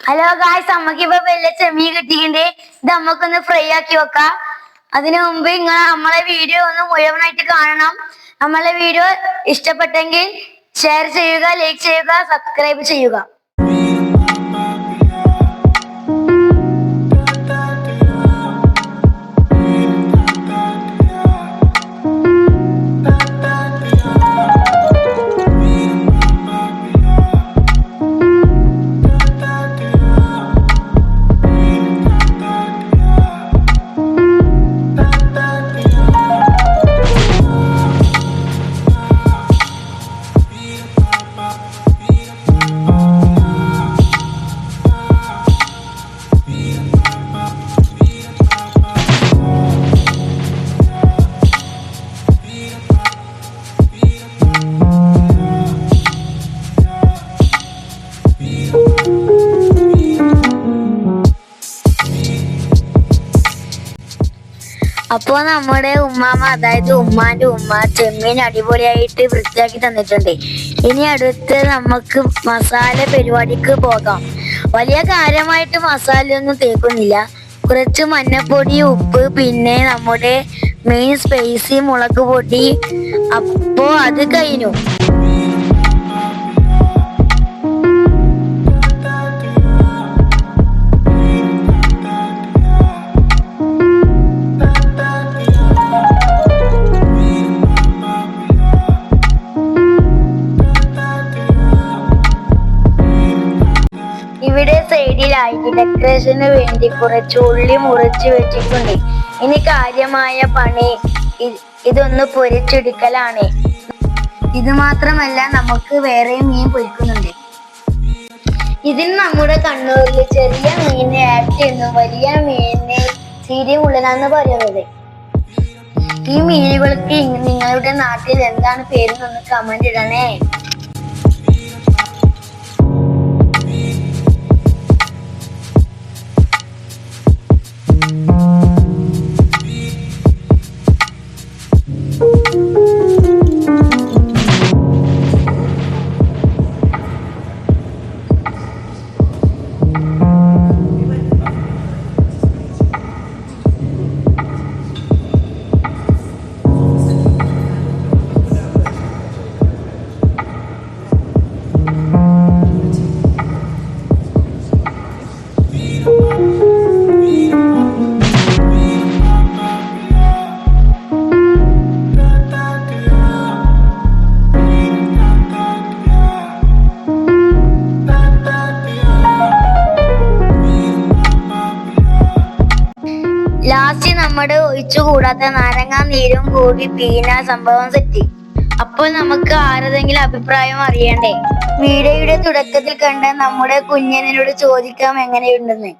Hello guys, നമുക്കിപ്പോ വലിയ ചെമ്മീൻ കിട്ടിയിട്ടുണ്ട്. ഇത് നമുക്കൊന്ന് ഫ്രൈ ആക്കി വെക്കാം. അതിനു മുമ്പ് നിങ്ങൾ നമ്മളെ വീഡിയോ ഒന്ന് മുഴുവനായിട്ട് കാണണം. നമ്മളെ വീഡിയോ ഇഷ്ടപ്പെട്ടെങ്കിൽ ഷെയർ ചെയ്യുക, ലൈക്ക് ചെയ്യുക, സബ്സ്ക്രൈബ് ചെയ്യുക. അപ്പോ നമ്മുടെ ഉമ്മാമ, അതായത് ഉമ്മാന്റെ ഉമ്മ, ചെമ്മീൻ അടിപൊളിയായിട്ട് വൃത്തിയാക്കി തന്നിട്ടുണ്ട്. ഇനി അടുത്ത് നമുക്ക് മസാല പരിപാടിക്ക് പോകാം. വലിയ കാര്യമായിട്ട് മസാല ഒന്നും തേക്കുന്നില്ല. കുറച്ച് മഞ്ഞപ്പൊടി, ഉപ്പ്, പിന്നെ നമ്മുടെ മെയിൻ സ്പൈസി മുളക് പൊടി. അപ്പോ അത് കഴിഞ്ഞു. ഇവിടെ സൈഡിലായിട്ട് ഡെക്കറേഷന് വേണ്ടി കുറച്ച് ഉള്ളി മുറിച്ച് വെച്ചിട്ടുണ്ട്. ഇനി കാര്യമായ പണി ഇതൊന്ന് പൊരിച്ചെടുക്കലാണ്. ഇത് മാത്രമല്ല, നമുക്ക് വേറെ മീൻ പൊരിക്കുന്നുണ്ട്. ഇതിന് നമ്മുടെ കണ്ണൂരിൽ ചെറിയ മീനിനെ ആറ്റ് എന്നും വലിയ മീനിനെ ചീരിമുള്ളനാന്ന് പറയുന്നത്. ഈ മീനുകൾക്ക് നിങ്ങളുടെ നാട്ടിൽ എന്താണ് പേരെന്നൊന്ന് കമന്റ് ഇടണേ. ലാസ്റ്റ് നമ്മുടെ ഒഴിച്ചുകൂടാത്ത നാരങ്ങാ നീരും കൂടി പീന സംഭവം സെറ്റ്. അപ്പോൾ നമുക്ക് ആരതെങ്കിലും അഭിപ്രായം അറിയണ്ടേ? വീഡിയോയുടെ തുടക്കത്തിൽ കണ്ട നമ്മുടെ കുഞ്ഞനോട് ചോദിക്കാം എങ്ങനെയുണ്ടെന്ന്.